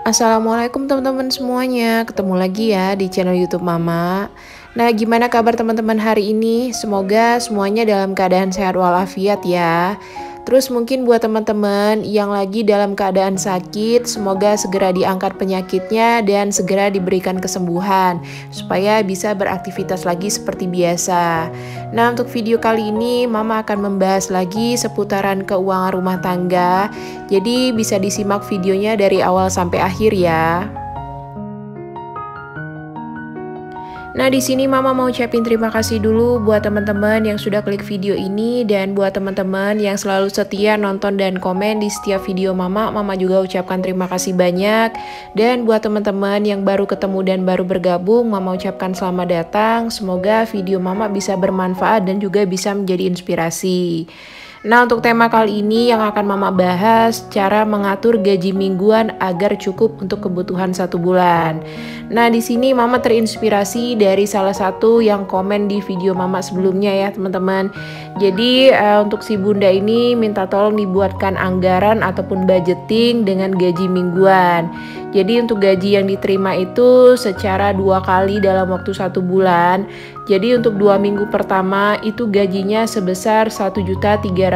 Assalamualaikum teman-teman semuanya, ketemu lagi ya di channel YouTube Mama. Nah, gimana kabar teman-teman hari ini? Semoga semuanya dalam keadaan sehat walafiat ya. Terus mungkin buat teman-teman yang lagi dalam keadaan sakit, semoga segera diangkat penyakitnya dan segera diberikan kesembuhan supaya bisa beraktivitas lagi seperti biasa. Nah, untuk video kali ini Mama akan membahas lagi seputaran keuangan rumah tangga. Jadi bisa disimak videonya dari awal sampai akhir ya. Nah, di sini Mama mau ucapin terima kasih dulu buat teman-teman yang sudah klik video ini dan buat teman-teman yang selalu setia nonton dan komen di setiap video Mama juga ucapkan terima kasih banyak. Dan buat teman-teman yang baru ketemu dan baru bergabung, Mama ucapkan selamat datang. Semoga video Mama bisa bermanfaat dan juga bisa menjadi inspirasi. Nah, untuk tema kali ini yang akan Mama bahas, cara mengatur gaji mingguan agar cukup untuk kebutuhan 1 bulan. Nah, di sini Mama terinspirasi dari salah satu yang komen di video Mama sebelumnya ya, teman-teman. Jadi, untuk si Bunda ini minta tolong dibuatkan anggaran ataupun budgeting dengan gaji mingguan. Jadi, untuk gaji yang diterima itu secara 2 kali dalam waktu 1 bulan. Jadi untuk 2 minggu pertama itu gajinya sebesar 1.300.000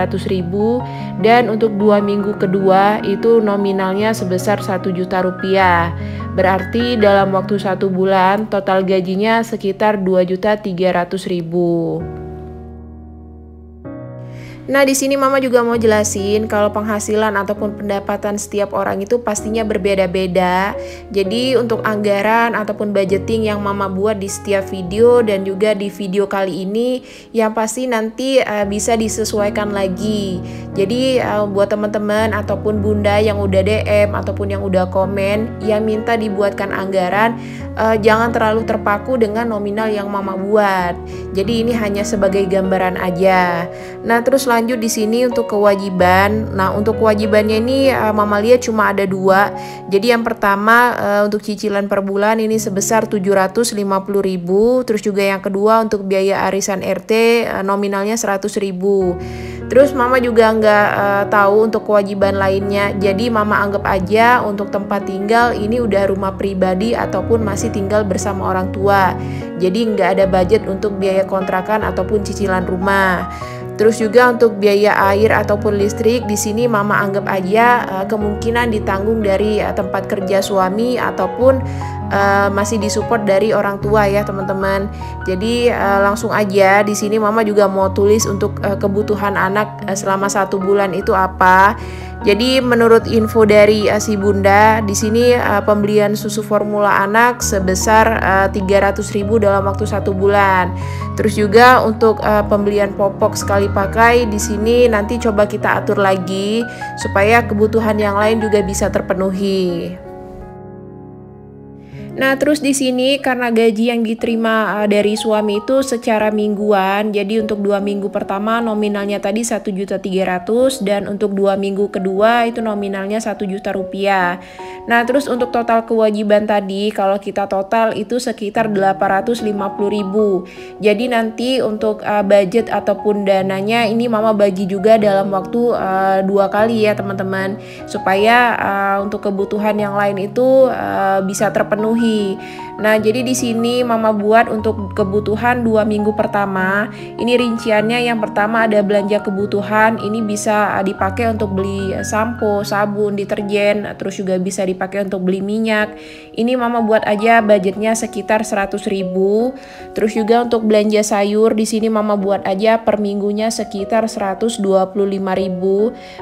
dan untuk 2 minggu kedua itu nominalnya sebesar 1 juta rupiah. Berarti dalam waktu 1 bulan total gajinya sekitar 2.300.000. Nah, di sini Mama juga mau jelasin kalau penghasilan ataupun pendapatan setiap orang itu pastinya berbeda-beda. Jadi untuk anggaran ataupun budgeting yang Mama buat di setiap video dan juga di video kali ini yang pasti nanti bisa disesuaikan lagi. Jadi buat teman-teman ataupun Bunda yang udah DM ataupun yang udah komen yang minta dibuatkan anggaran, jangan terlalu terpaku dengan nominal yang Mama buat. Jadi ini hanya sebagai gambaran aja. Nah, terus lanjut di sini untuk kewajiban. Nah, untuk kewajibannya ini Mama lihat cuma ada 2. Jadi yang pertama untuk cicilan per bulan ini sebesar 750.000. Terus juga yang kedua untuk biaya arisan RT nominalnya 100.000. Terus Mama juga nggak tahu untuk kewajiban lainnya. Jadi Mama anggap aja untuk tempat tinggal ini udah rumah pribadi ataupun masih tinggal bersama orang tua. Jadi nggak ada budget untuk biaya kontrakan ataupun cicilan rumah. Terus juga untuk biaya air ataupun listrik di sini Mama anggap aja kemungkinan ditanggung dari tempat kerja suami ataupun masih disupport dari orang tua ya teman-teman. Jadi langsung aja di sini Mama juga mau tulis untuk kebutuhan anak selama 1 bulan itu apa. Jadi menurut info dari si Bunda di sini pembelian susu formula anak sebesar 300.000 dalam waktu 1 bulan. Terus juga untuk pembelian popok sekali pakai di sini nanti coba kita atur lagi supaya kebutuhan yang lain juga bisa terpenuhi. Nah, terus di sini karena gaji yang diterima dari suami itu secara mingguan, jadi untuk 2 minggu pertama nominalnya tadi 1.300.000 dan untuk 2 minggu kedua itu nominalnya 1 juta rupiah. Nah, terus untuk total kewajiban tadi kalau kita total itu sekitar 850.000. Jadi nanti untuk budget ataupun dananya ini Mama bagi juga dalam waktu 2 kali ya teman-teman, supaya untuk kebutuhan yang lain itu bisa terpenuhi. Nah, jadi di sini Mama buat untuk kebutuhan 2 minggu pertama. Ini rinciannya yang pertama ada belanja kebutuhan. Ini bisa dipakai untuk beli sampo, sabun, deterjen, terus juga bisa dipakai untuk beli minyak. Ini Mama buat aja budgetnya sekitar 100.000. Terus juga untuk belanja sayur di sini Mama buat aja per minggunya sekitar 125.000.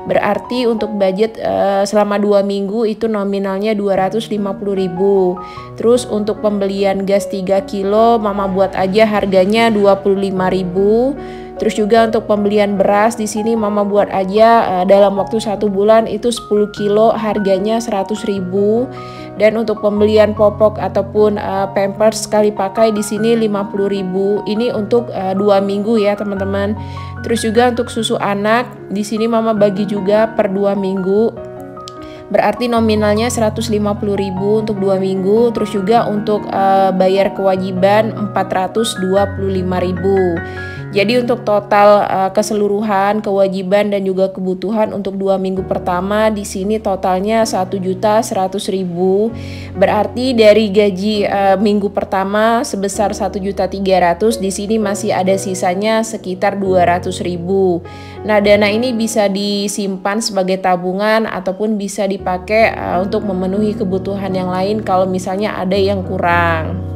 Berarti untuk budget selama 2 minggu itu nominalnya 250.000. Terus untuk pembelian gas 3 kilo Mama buat aja harganya 25.000. Terus juga untuk pembelian beras di sini Mama buat aja dalam waktu 1 bulan itu 10 kilo harganya 100.000. Dan untuk pembelian popok ataupun pampers sekali pakai di sini 50.000. Ini untuk 2 minggu ya teman-teman. Terus juga untuk susu anak di sini Mama bagi juga per 2 minggu. Berarti nominalnya 150.000 untuk 2 minggu. Terus juga untuk bayar kewajiban 425.000. Jadi untuk total keseluruhan kewajiban dan juga kebutuhan untuk 2 minggu pertama di sini totalnya 1.100.000. Berarti dari gaji minggu pertama sebesar 1.300.000, di sini masih ada sisanya sekitar 200.000. Nah, dana ini bisa disimpan sebagai tabungan ataupun bisa dipakai untuk memenuhi kebutuhan yang lain kalau misalnya ada yang kurang.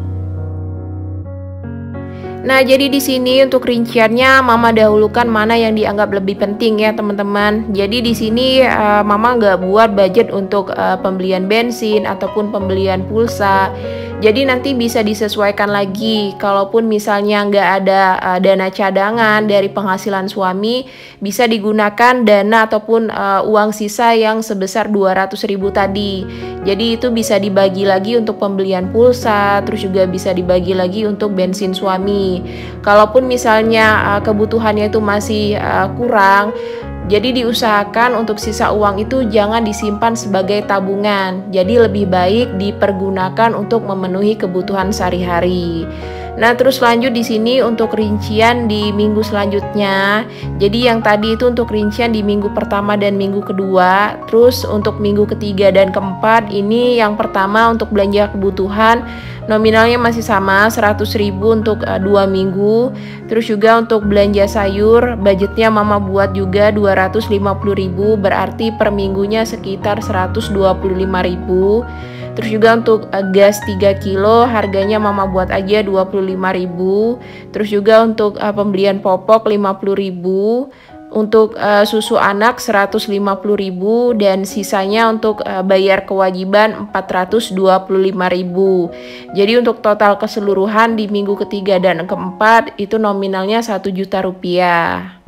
Nah, jadi di sini untuk rinciannya Mama dahulukan mana yang dianggap lebih penting ya teman-teman. Jadi di sini Mama nggak buat budget untuk pembelian bensin ataupun pembelian pulsa. Jadi nanti bisa disesuaikan lagi. Kalaupun misalnya nggak ada dana cadangan dari penghasilan suami, bisa digunakan dana ataupun uang sisa yang sebesar 200.000 tadi. Jadi itu bisa dibagi lagi untuk pembelian pulsa, terus juga bisa dibagi lagi untuk bensin suami. Kalaupun misalnya kebutuhannya itu masih kurang, jadi diusahakan untuk sisa uang itu jangan disimpan sebagai tabungan. Jadi lebih baik dipergunakan untuk memenuhi kebutuhan sehari-hari. Nah, terus lanjut di sini untuk rincian di minggu selanjutnya. Jadi yang tadi itu untuk rincian di minggu pertama dan minggu kedua. Terus untuk minggu ketiga dan keempat ini yang pertama untuk belanja kebutuhan nominalnya masih sama 100.000 untuk 2 minggu. Terus juga untuk belanja sayur budgetnya Mama buat juga 250.000, berarti per minggunya sekitar 125.000. Terus juga untuk gas 3 kilo harganya Mama buat aja 25.000. Terus juga untuk pembelian popok 50.000. Untuk susu anak 150.000 dan sisanya untuk bayar kewajiban 425.000. Jadi untuk total keseluruhan di minggu ketiga dan keempat itu nominalnya 1 juta rupiah.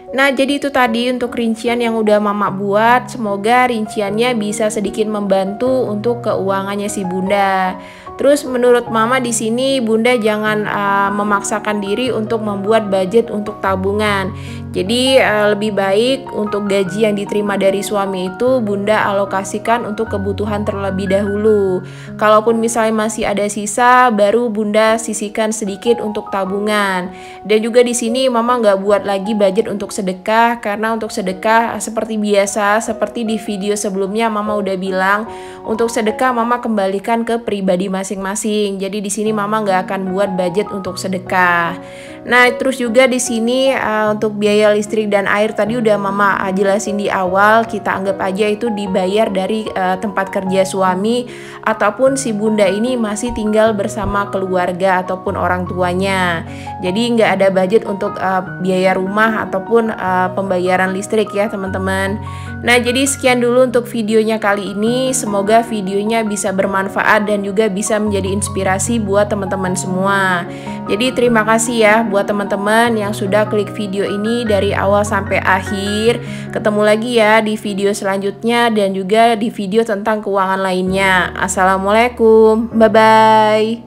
Nah, jadi itu tadi untuk rincian yang udah Mama buat. Semoga rinciannya bisa sedikit membantu untuk keuangannya si Bunda. Terus menurut Mama di sini Bunda jangan memaksakan diri untuk membuat budget untuk tabungan. Jadi lebih baik untuk gaji yang diterima dari suami itu Bunda alokasikan untuk kebutuhan terlebih dahulu. Kalaupun misalnya masih ada sisa, baru Bunda sisihkan sedikit untuk tabungan. Dan juga di sini Mama nggak buat lagi budget untuk sedekah, karena untuk sedekah seperti biasa, seperti di video sebelumnya Mama udah bilang, untuk sedekah Mama kembalikan ke pribadi masing-masing. Jadi di sini Mama nggak akan buat budget untuk sedekah. Nah, terus juga di sini untuk biaya listrik dan air tadi udah Mama jelasin di awal, kita anggap aja itu dibayar dari tempat kerja suami ataupun si Bunda ini masih tinggal bersama keluarga ataupun orang tuanya. Jadi nggak ada budget untuk biaya rumah ataupun pembayaran listrik ya teman-teman. Nah, jadi sekian dulu untuk videonya kali ini. Semoga videonya bisa bermanfaat dan juga bisa menjadi inspirasi buat teman-teman semua. Jadi terima kasih ya buat teman-teman yang sudah klik video ini dari awal sampai akhir. Ketemu lagi ya di video selanjutnya dan juga di video tentang keuangan lainnya. Assalamualaikum, bye-bye.